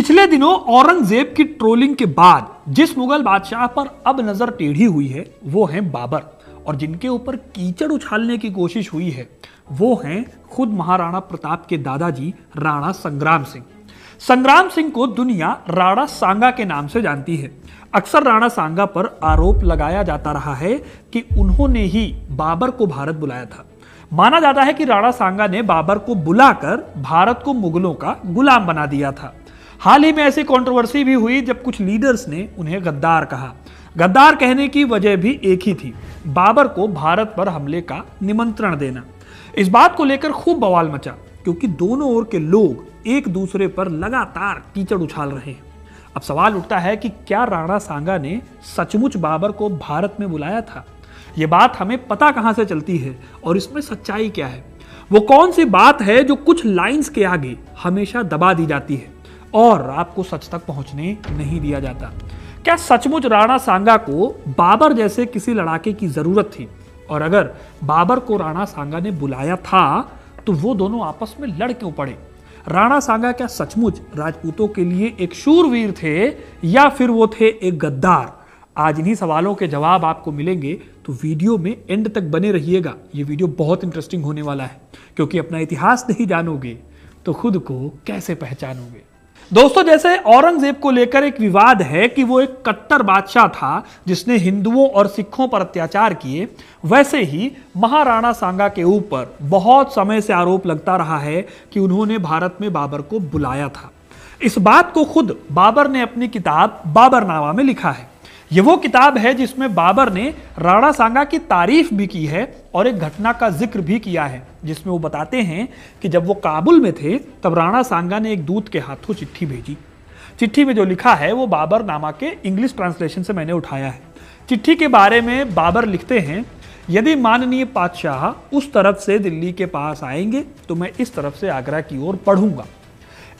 पिछले दिनों औरंगजेब की ट्रोलिंग के बाद जिस मुगल बादशाह पर अब नजर टेढ़ी हुई है वो हैं बाबर, और जिनके ऊपर कीचड़ उछालने की कोशिश हुई है वो हैं खुद महाराणा प्रताप के दादाजी राणा संग्राम सिंह। संग्राम सिंह को दुनिया राणा सांगा के नाम से जानती है। अक्सर राणा सांगा पर आरोप लगाया जाता रहा है कि उन्होंने ही बाबर को भारत बुलाया था। माना जाता है कि राणा सांगा ने बाबर को बुलाकर भारत को मुगलों का गुलाम बना दिया था। हाल ही में ऐसी कंट्रोवर्सी भी हुई जब कुछ लीडर्स ने उन्हें गद्दार कहा। गद्दार कहने की वजह भी एक ही थी, बाबर को भारत पर हमले का निमंत्रण देना। इस बात को लेकर खूब बवाल मचा क्योंकि दोनों ओर के लोग एक दूसरे पर लगातार कीचड़ उछाल रहे हैं। अब सवाल उठता है कि क्या राणा सांगा ने सचमुच बाबर को भारत में बुलाया था? यह बात हमें पता कहां से चलती है और इसमें सच्चाई क्या है? वो कौन सी बात है जो कुछ लाइंस के आगे हमेशा दबा दी जाती है और आपको सच तक पहुंचने नहीं दिया जाता? क्या सचमुच राणा सांगा को बाबर जैसे किसी लड़ाके की जरूरत थी? और अगर बाबर को राणा सांगा ने बुलाया था तो वो दोनों आपस में लड़ क्यों पड़े? राणा सांगा क्या सचमुच राजपूतों के लिए एक शूरवीर थे या फिर वो थे एक गद्दार? आज इन्हीं सवालों के जवाब आपको मिलेंगे, तो वीडियो में एंड तक बने रहिएगा। ये वीडियो बहुत इंटरेस्टिंग होने वाला है क्योंकि अपना इतिहास नहीं जानोगे तो खुद को कैसे पहचानोगे। दोस्तों, जैसे औरंगजेब को लेकर एक विवाद है कि वो एक कट्टर बादशाह था जिसने हिंदुओं और सिखों पर अत्याचार किए, वैसे ही महाराणा सांगा के ऊपर बहुत समय से आरोप लगता रहा है कि उन्होंने भारत में बाबर को बुलाया था। इस बात को खुद बाबर ने अपनी किताब बाबरनामा में लिखा है। यह वो किताब है जिसमें बाबर ने राणा सांगा की तारीफ भी की है और एक घटना का जिक्र भी किया है, जिसमें वो बताते हैं कि जब वो काबुल में थे तब राणा सांगा ने एक दूत के हाथों चिट्ठी भेजी। चिट्ठी में जो लिखा है वो बाबरनामा के इंग्लिश ट्रांसलेशन से मैंने उठाया है। चिट्ठी के बारे में बाबर लिखते हैं, यदि माननीय पातशाह उस तरफ से दिल्ली के पास आएंगे तो मैं इस तरफ से आगरा की ओर बढ़ूंगा।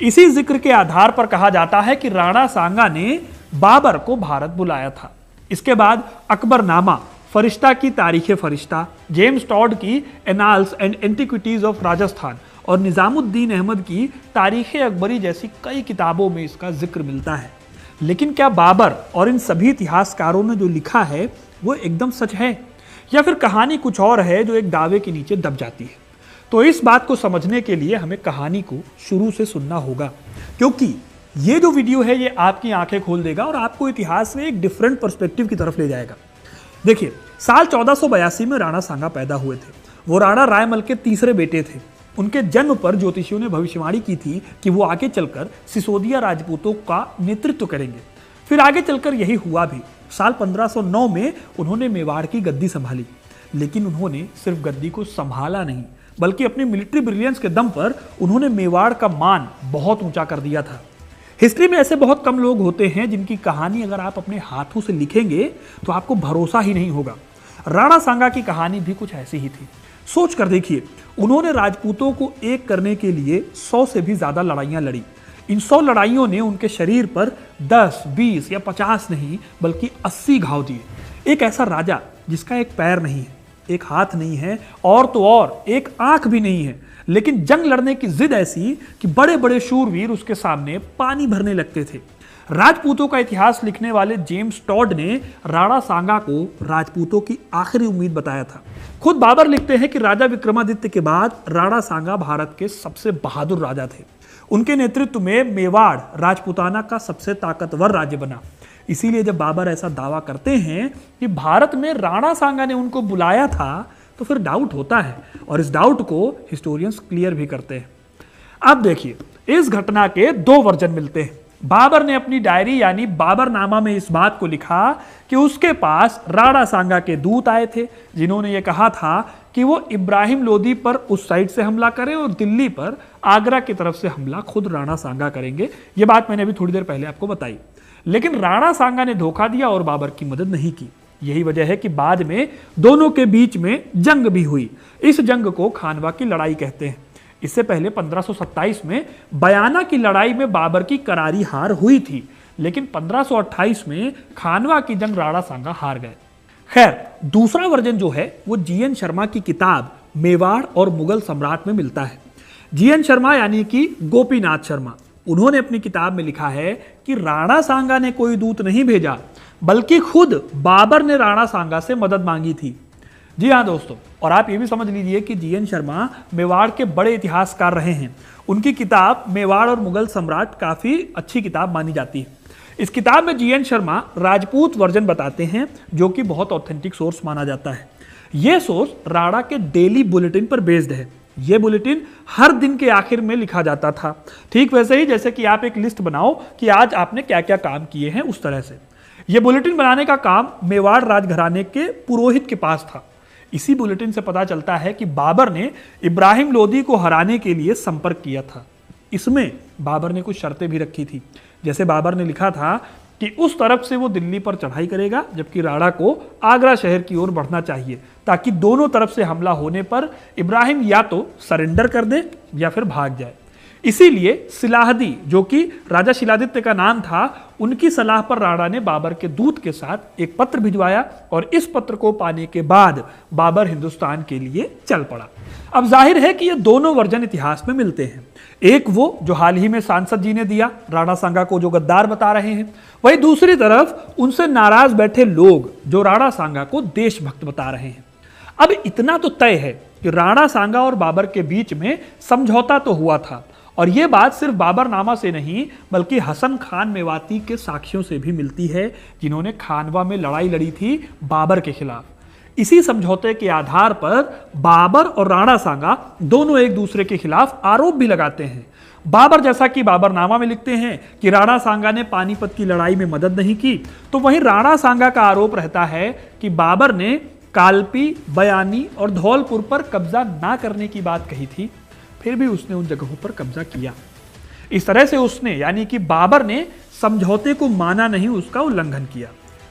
इसी जिक्र के आधार पर कहा जाता है कि राणा सांगा ने बाबर को भारत बुलाया था। इसके बाद अकबरनामा, फरिश्ता की तारीख फरिश्ता, जेम्स टॉड की annals and antiquities of Rajasthan और निजामुद्दीन अहमद की तारीख अकबरी जैसी कई किताबों में इसका जिक्र मिलता है। लेकिन क्या बाबर और इन सभी इतिहासकारों ने जो लिखा है वो एकदम सच है या फिर कहानी कुछ और है जो एक दावे के नीचे दब जाती है? तो इस बात को समझने के लिए हमें कहानी को शुरू से सुनना होगा, क्योंकि ये जो वीडियो है ये आपकी आंखें खोल देगा और आपको इतिहास में एक डिफरेंट पर्सपेक्टिव की तरफ ले जाएगा। देखिए, साल 1482 में राणा सांगा पैदा हुए थे। वो राणा रायमल के तीसरे बेटे थे। उनके जन्म पर ज्योतिषियों ने भविष्यवाणी की थी कि वो आगे चलकर सिसोदिया राजपूतों का नेतृत्व करेंगे। फिर आगे चलकर यही हुआ भी। साल 1509 में उन्होंने मेवाड़ की गद्दी संभाली, लेकिन उन्होंने सिर्फ गद्दी को संभाला नहीं बल्कि अपनी मिलिट्री ब्रिलियंस के दम पर उन्होंने मेवाड़ का मान बहुत ऊंचा कर दिया था। हिस्ट्री में ऐसे बहुत कम लोग होते हैं जिनकी कहानी अगर आप अपने हाथों से लिखेंगे तो आपको भरोसा ही नहीं होगा। राणा सांगा की कहानी भी कुछ ऐसी ही थी। सोच कर देखिए, उन्होंने राजपूतों को एक करने के लिए 100 से भी ज्यादा लड़ाइयां लड़ी। इन 100 लड़ाइयों ने उनके शरीर पर 10, 20 या 50 नहीं बल्कि 80 घाव दिए। एक ऐसा राजा जिसका एक पैर नहीं है, एक हाथ नहीं है और तो और एक आंख भी नहीं है, लेकिन जंग लड़ने की जिद ऐसी कि बड़े बड़े शूरवीर उसके सामने पानी भरने लगते थे। राजपूतों का इतिहास लिखने वाले जेम्स टॉड ने राणा सांगा को राजपूतों की आखिरी उम्मीद बताया था। खुद बाबर लिखते हैं कि राजा विक्रमादित्य के बाद राणा सांगा भारत के सबसे बहादुर राजा थे। उनके नेतृत्व में मेवाड़ राजपूताना का सबसे ताकतवर राज्य बना। इसीलिए जब बाबर ऐसा दावा करते हैं कि भारत में राणा सांगा ने उनको बुलाया था तो फिर डाउट होता है, और इस डाउट को हिस्टोरियंस क्लियर भी करते हैं। अब देखिए, इस घटना के 2 वर्जन मिलते हैं। बाबर ने अपनी डायरी यानी बाबरनामा में इस बात को लिखा कि उसके पास राणा सांगा के दूत आए थे जिन्होंने ये कहा था कि वो इब्राहिम लोदी पर उस साइड से हमला करें और दिल्ली पर आगरा की तरफ से हमला खुद राणा सांगा करेंगे। ये बात मैंने अभी थोड़ी देर पहले आपको बताई। लेकिन राणा सांगा ने धोखा दिया और बाबर की मदद नहीं की। यही वजह है कि बाद में दोनों के बीच में जंग भी हुई। इस जंग को खानवा की लड़ाई कहते हैं। इससे पहले 1527 में बयाना की लड़ाई में बाबर की करारी हार हुई थी, लेकिन 1528 में खानवा की जंग राणा सांगा हार गए। खैर, दूसरा वर्जन जो है वो जीएन शर्मा की किताब मेवाड़ और मुगल सम्राट में मिलता है। जीएन शर्मा यानी कि गोपीनाथ शर्मा उन्होंने अपनी किताब में लिखा है कि राणा सांगा ने कोई दूत नहीं भेजा, बल्कि खुद बाबर ने राणा सांगा से मदद मांगी थी। जी हाँ दोस्तों, और आप ये भी समझ लीजिए कि जीएन शर्मा मेवाड़ के बड़े इतिहासकार रहे हैं। उनकी किताब मेवाड़ और मुगल सम्राट काफी अच्छी किताब मानी जाती है। इस किताब में जीएन शर्मा राजपूत वर्जन बताते हैं, जो कि बहुत ऑथेंटिक सोर्स माना जाता है। यह सोर्स राणा के डेली बुलेटिन पर बेस्ड है। यह बुलेटिन हर दिन के आखिर में लिखा जाता था, ठीक वैसे ही जैसे कि आप एक लिस्ट बनाओ कि आज आपने क्या क्या काम किए हैं, उस तरह से। यह बुलेटिन बनाने का काम मेवाड़ राजघराने के पुरोहित के पास था। इसी बुलेटिन से पता चलता है कि बाबर ने इब्राहिम लोदी को हराने के लिए संपर्क किया था। इसमें बाबर ने कुछ शर्तें भी रखी थी। जैसे बाबर ने लिखा था कि उस तरफ से वो दिल्ली पर चढ़ाई करेगा, जबकि राणा को आगरा शहर की ओर बढ़ना चाहिए, ताकि दोनों तरफ से हमला होने पर इब्राहिम या तो सरेंडर कर दे या फिर भाग जाए। इसीलिए सिलाहदी, जो कि राजा शिलादित्य का नाम था, उनकी सलाह पर राणा ने बाबर के दूत के साथ एक पत्र भिजवाया और इस पत्र को पाने के बाद बाबर हिंदुस्तान के लिए चल पड़ा। अब जाहिर है कि ये दोनों वर्जन इतिहास में मिलते हैं। एक वो जो हाल ही में सांसद जी ने दिया, राणा सांगा को जो गद्दार बता रहे हैं, वही दूसरी तरफ उनसे नाराज बैठे लोग जो राणा सांगा को देशभक्त बता रहे हैं। अब इतना तो तय है कि राणा सांगा और बाबर के बीच में समझौता तो हुआ था, और यह बात सिर्फ बाबरनामा से नहीं बल्कि हसन खान मेवाती के साक्ष्यों से भी मिलती है, जिन्होंने खानवा में लड़ाई लड़ी थी बाबर के खिलाफ। इसी समझौते के आधार पर बाबर और राणा सांगा दोनों एक दूसरे के खिलाफ आरोप भी लगाते हैं। बाबर, जैसा कि बाबरनामा में लिखते हैं कि राणा सांगा ने पानीपत की लड़ाई में मदद नहीं की, तो वहीं राणा सांगा का आरोप रहता है कि बाबर ने कालपी, बयानी और धौलपुर पर कब्जा ना करने की बात कही थी, फिर भी उसने उन जगहों पर कब्जा किया। इस तरह से उसने, यानी कि बाबर ने समझौते को माना नहीं, उसका उल्लंघन किया।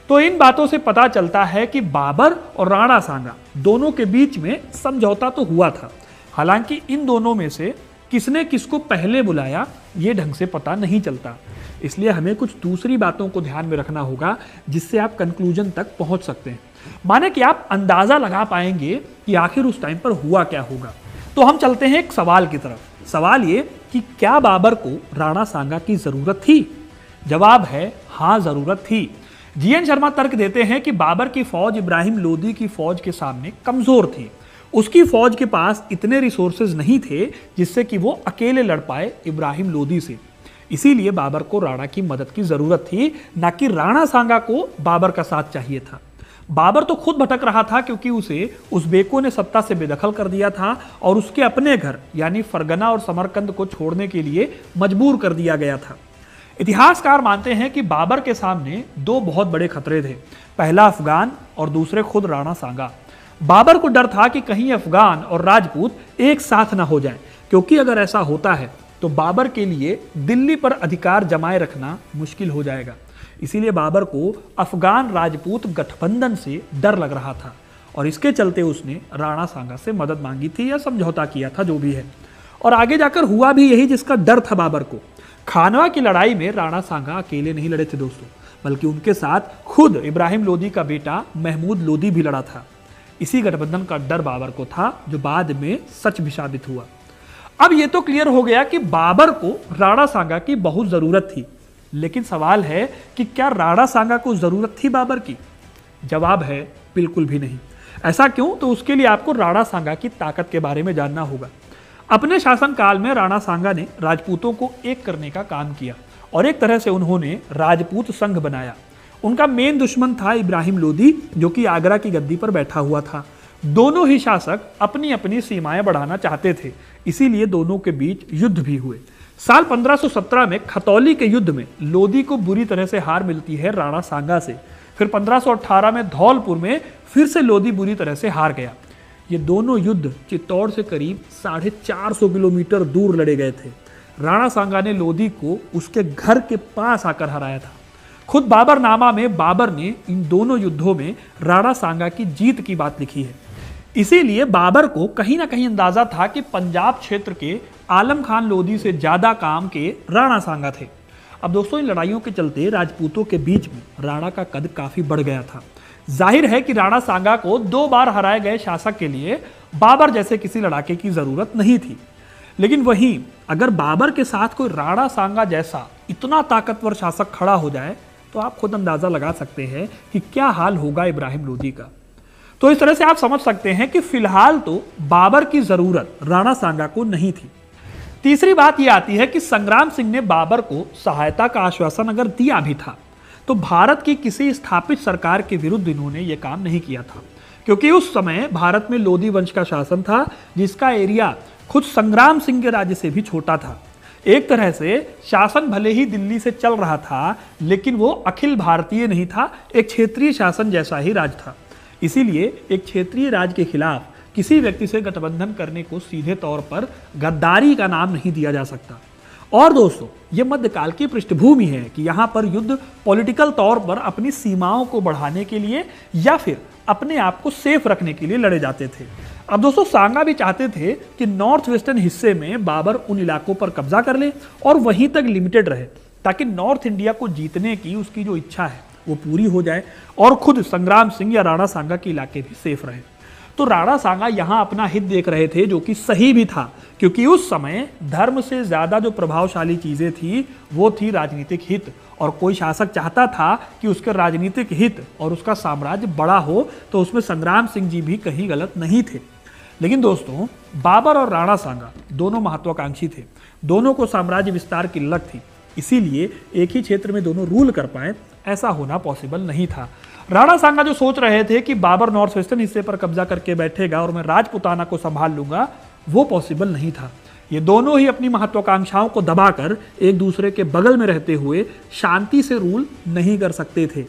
तो इन बातों से पता चलता है कि बाबर और राणा सांगा दोनों के बीच में समझौता तो हुआ था। हालांकि इन दोनों में से किसने किसको पहले बुलाया, ये ढंग से पता नहीं चलता। इसलिए हमें कुछ दूसरी बातों को ध्यान में रखना होगा, जिससे आप कंक्लूजन तक पहुंच सकते हैं। माने कि आप अंदाजा लगा पाएंगे कि आखिर उस टाइम पर हुआ क्या होगा। तो हम चलते हैं एक सवाल की तरफ। सवाल ये कि क्या बाबर को राणा सांगा की जरूरत थी? जवाब है हाँ, जरूरत थी। जीएन शर्मा तर्क देते हैं कि बाबर की फौज इब्राहिम लोदी की फौज के सामने कमजोर थी। उसकी फौज के पास इतने रिसोर्सेज नहीं थे जिससे कि वो अकेले लड़ पाए इब्राहिम लोदी से। इसीलिए बाबर को राणा की मदद की जरूरत थी, ना कि राणा सांगा को बाबर का साथ चाहिए था। बाबर तो खुद भटक रहा था, क्योंकि उसे उज़्बेकों ने सत्ता से बेदखल कर दिया था और उसके अपने घर यानी फरगना और समरकंद को छोड़ने के लिए मजबूर कर दिया गया था। इतिहासकार मानते हैं कि बाबर के सामने दो बहुत बड़े खतरे थे, पहला अफगान और दूसरे खुद राणा सांगा। बाबर को डर था कि कहीं अफगान और राजपूत एक साथ ना हो जाएं, क्योंकि अगर ऐसा होता है तो बाबर के लिए दिल्ली पर अधिकार जमाए रखना मुश्किल हो जाएगा। इसीलिए बाबर को अफगान राजपूत गठबंधन से डर लग रहा था और इसके चलते उसने राणा सांगा से मदद मांगी थी या समझौता किया था, जो भी है। और आगे जाकर हुआ भी यही जिसका डर था बाबर को। खानवा की लड़ाई में राणा सांगा अकेले नहीं लड़े थे दोस्तों, बल्कि उनके साथ खुद इब्राहिम लोदी का बेटा महमूद लोदी भी लड़ा था। इसी गठबंधन का डर बाबर को था, जो बाद में सच भी साबित हुआ। अब यह तो क्लियर हो गया कि बाबर को राणा सांगा की बहुत जरूरत थी, लेकिन सवाल है कि क्या राणा सांगा को जरूरत थी बाबर की? जवाब है बिल्कुल भी नहीं। ऐसा क्यों? तो उसके लिए आपको राणा सांगा की ताकत के बारे में जानना होगा। अपने शासनकाल में राणा सांगा ने राजपूतों को एक करने का काम किया और एक तरह से उन्होंने राजपूत संघ बनाया। उनका मेन दुश्मन था इब्राहिम लोदी, जो कि आगरा की गद्दी पर बैठा हुआ था। दोनों ही शासक अपनी अपनी सीमाएं बढ़ाना चाहते थे, इसीलिए दोनों के बीच युद्ध भी हुए। साल 1517 में खतौली के युद्ध में लोदी को बुरी तरह से हार मिलती है राणा सांगा से। फिर 1518 में धौलपुर में फिर से लोदी बुरी तरह से हार गया। ये दोनों युद्ध चित्तौड़ से करीब 450 किलोमीटर दूर लड़े गए थे। राणा सांगा ने लोदी को उसके घर के पास आकर हराया था। खुद बाबरनामा में बाबर ने इन दोनों युद्धों में राणा सांगा की जीत की बात लिखी है। इसीलिए बाबर को कहीं ना कहीं अंदाजा था कि पंजाब क्षेत्र के आलम खान लोदी से ज्यादा काम के राणा सांगा थे। अब दोस्तों, इन लड़ाइयों के चलते राजपूतों के बीच में राणा का कद काफी बढ़ गया था। जाहिर है कि राणा सांगा को 2 बार हराए गए शासक के लिए बाबर जैसे किसी लड़ाके की जरूरत नहीं थी। लेकिन वहीं अगर बाबर के साथ कोई राणा सांगा जैसा इतना ताकतवर शासक खड़ा हो जाए तो आप खुद अंदाजा लगा सकते हैं कि क्या हाल होगा इब्राहिम लोदी का। तो इस तरह से आप समझ सकते हैं कि फिलहाल तो बाबर की जरूरत राणा सांगा को नहीं थी। तीसरी बात यह आती है कि संग्राम सिंह ने बाबर को सहायता का आश्वासन अगर दिया भी था तो भारत की किसी स्थापित सरकार के विरुद्ध इन्होंने यह काम नहीं किया था, क्योंकि उस समय भारत में लोदी वंश का शासन था जिसका एरिया खुद संग्राम सिंह के राज्य से भी छोटा था। एक तरह से शासन भले ही दिल्ली से चल रहा था लेकिन वो अखिल भारतीय नहीं था, एक क्षेत्रीय शासन जैसा ही राज था। इसीलिए एक क्षेत्रीय राज के खिलाफ किसी व्यक्ति से गठबंधन करने को सीधे तौर पर गद्दारी का नाम नहीं दिया जा सकता। और दोस्तों, यह मध्यकाल की पृष्ठभूमि है कि यहां पर युद्ध पॉलिटिकल तौर पर अपनी सीमाओं को बढ़ाने के लिए या फिर अपने आप को सेफ रखने के लिए लड़े जाते थे। अब दोस्तों, सांगा भी चाहते थे कि नॉर्थ वेस्टर्न हिस्से में बाबर उन इलाकों पर कब्जा कर ले और वहीं तक लिमिटेड रहे, ताकि नॉर्थ इंडिया को जीतने की उसकी जो इच्छा है वो पूरी हो जाए और खुद संग्राम सिंह या राणा सांगा के इलाके भी सेफ रहे। तो राणा सांगा यहां अपना हित देख रहे थे, जो कि सही भी था, क्योंकि उस समय धर्म से ज्यादा जो प्रभावशाली चीजें थी वो थी राजनीतिक हित, और कोई शासक चाहता था कि उसके राजनीतिक हित और उसका साम्राज्य बड़ा हो, तो उसमें संग्राम सिंह जी भी कहीं गलत नहीं थे। लेकिन दोस्तों, बाबर और राणा सांगा दोनों महत्वाकांक्षी थे, दोनों को साम्राज्य विस्तार की लग थी, इसीलिए एक ही क्षेत्र में दोनों रूल कर पाए ऐसा होना पॉसिबल नहीं था। राणा सांगा जो सोच रहे थे कि बाबर नॉर्थ वेस्टर्न हिस्से पर कब्जा करके बैठेगा और मैं राजपुताना को संभाल लूंगा, वो पॉसिबल नहीं था। ये दोनों ही अपनी महत्वाकांक्षाओं को दबाकर एक दूसरे के बगल में रहते हुए शांति से रूल नहीं कर सकते थे।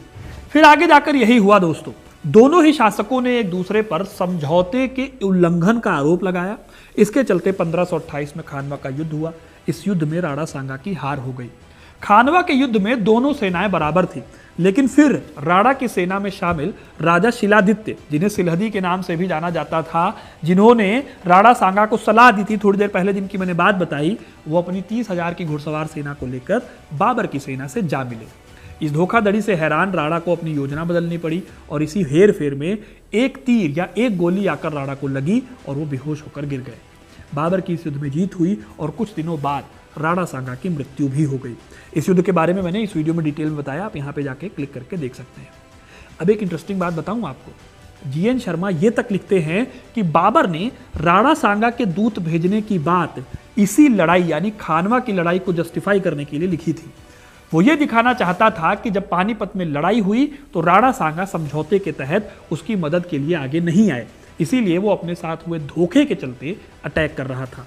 फिर आगे जाकर यही हुआ दोस्तों, दोनों ही शासकों ने एक दूसरे पर समझौते के उल्लंघन का आरोप लगाया। इसके चलते 1528 में खानवा का युद्ध हुआ। इस युद्ध में राणा सांगा की हार हो गई। खानवा के युद्ध में दोनों सेनाएं बराबर थी, लेकिन फिर राणा की सेना में शामिल राजा शिलादित्य, जिन्हें सिलहदी के नाम से भी जाना जाता था, जिन्होंने राणा सांगा को सलाह दी थी थोड़ी देर पहले जिनकी मैंने बात बताई, वो अपनी 30,000 की घुड़सवार सेना को लेकर बाबर की सेना से जा मिले। इस धोखाधड़ी से हैरान राणा को अपनी योजना बदलनी पड़ी और इसी हेर फेर में एक तीर या एक गोली आकर राणा को लगी और वो बेहोश होकर गिर गए। बाबर की इस युद्ध में जीत हुई और कुछ दिनों बाद राणा सांगा की मृत्यु भी हो गई। इस युद्ध के बारे में मैंने इस वीडियो में डिटेल में बताया, आप यहाँ पे जाके क्लिक करके देख सकते हैं। अब एक इंटरेस्टिंग बात बताऊं आपको, जीएन शर्मा ये तक लिखते हैं कि बाबर ने राणा सांगा के दूत भेजने की बात इसी लड़ाई यानी खानवा की लड़ाई को जस्टिफाई करने के लिए लिखी थी। वो ये दिखाना चाहता था कि जब पानीपत में लड़ाई हुई तो राणा सांगा समझौते के तहत उसकी मदद के लिए आगे नहीं आए, इसीलिए वो अपने साथ हुए धोखे के चलते अटैक कर रहा था।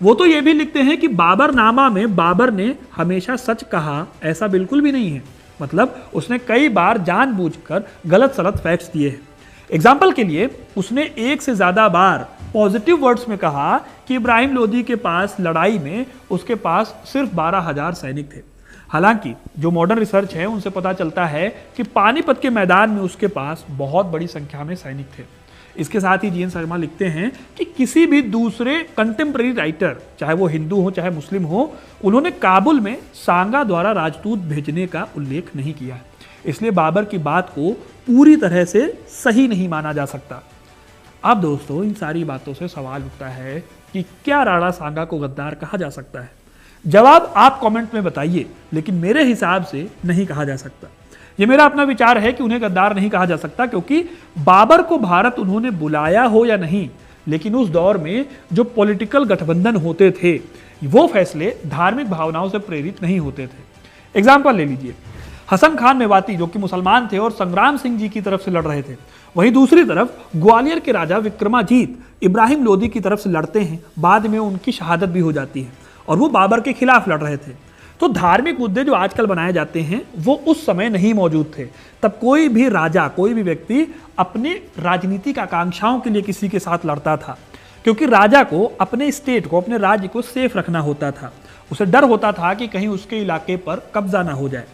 वो तो ये भी लिखते हैं कि बाबरनामा में बाबर ने हमेशा सच कहा, ऐसा बिल्कुल भी नहीं है। मतलब उसने कई बार जानबूझकर गलत सलत फैक्ट्स दिए हैं। एग्जाम्पल के लिए उसने एक से ज्यादा बार पॉजिटिव वर्ड्स में कहा कि इब्राहिम लोदी के पास लड़ाई में उसके पास सिर्फ 12,000 सैनिक थे। हालांकि जो मॉडर्न रिसर्च है उनसे पता चलता है कि पानीपत के मैदान में उसके पास बहुत बड़ी संख्या में सैनिक थे। इसके साथ ही जीएन शर्मा लिखते हैं कि किसी भी दूसरे कंटेम्प्रेरी राइटर, चाहे वो हिंदू हो चाहे मुस्लिम हो, उन्होंने काबुल में सांगा द्वारा राजदूत भेजने का उल्लेख नहीं किया है, इसलिए बाबर की बात को पूरी तरह से सही नहीं माना जा सकता। अब दोस्तों, इन सारी बातों से सवाल उठता है कि क्या राणा सांगा को गद्दार कहा जा सकता है? जवाब आप कमेंट में बताइए, लेकिन मेरे हिसाब से नहीं कहा जा सकता। ये मेरा अपना विचार है कि उन्हें गद्दार नहीं कहा जा सकता, क्योंकि बाबर को भारत उन्होंने बुलाया हो या नहीं, लेकिन उस दौर में जो पॉलिटिकल गठबंधन होते थे वो फैसले धार्मिक भावनाओं से प्रेरित नहीं होते थे। एग्जाम्पल ले लीजिए, हसन खान मेवाती जो कि मुसलमान थे और संग्राम सिंह जी की तरफ से लड़ रहे थे, वहीं दूसरी तरफ ग्वालियर के राजा विक्रमाजीत इब्राहिम लोदी की तरफ से लड़ते हैं। बाद में उनकी शहादत भी हो जाती है और वो बाबर के खिलाफ लड़ रहे थे। तो धार्मिक मुद्दे जो आजकल बनाए जाते हैं वो उस समय नहीं मौजूद थे। तब कोई भी राजा, कोई भी व्यक्ति अपने राजनीतिक आकांक्षाओं के लिए किसी के साथ लड़ता था, क्योंकि राजा को अपने स्टेट को, अपने राज्य को सेफ रखना होता था। उसे डर होता था कि कहीं उसके इलाके पर कब्जा ना हो जाए।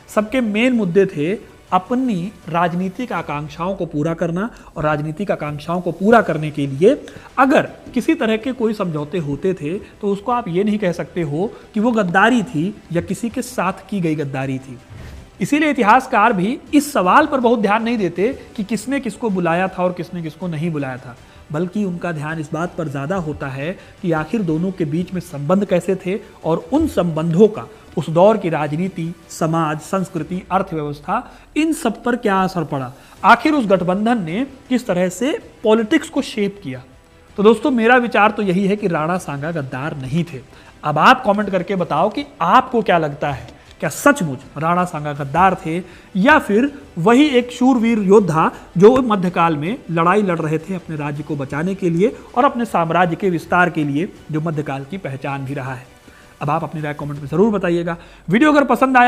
सबके मेन मुद्दे थे अपनी राजनीतिक आकांक्षाओं को पूरा करना, और राजनीतिक आकांक्षाओं को पूरा करने के लिए अगर किसी तरह के कोई समझौते होते थे तो उसको आप ये नहीं कह सकते हो कि वो गद्दारी थी या किसी के साथ की गई गद्दारी थी। इसीलिए इतिहासकार भी इस सवाल पर बहुत ध्यान नहीं देते कि किसने किसको बुलाया था और किसने किसको नहीं बुलाया था। बल्कि उनका ध्यान इस बात पर ज़्यादा होता है कि आखिर दोनों के बीच में संबंध कैसे थे और उन संबंधों का उस दौर की राजनीति, समाज, संस्कृति, अर्थव्यवस्था, इन सब पर क्या असर पड़ा। आखिर उस गठबंधन ने किस तरह से पॉलिटिक्स को शेप किया। तो दोस्तों, मेरा विचार तो यही है कि राणा सांगा गद्दार नहीं थे। अब आप कमेंट करके बताओ कि आपको क्या लगता है, क्या सचमुच राणा सांगा गद्दार थे या फिर वही एक शूरवीर योद्धा जो मध्यकाल में लड़ाई लड़ रहे थे अपने राज्य को बचाने के लिए और अपने साम्राज्य के विस्तार के लिए, जो मध्यकाल की पहचान भी रहा है। अब आप अपनी राय कमेंट में जरूर बताइएगा। वीडियो अगर पसंद आया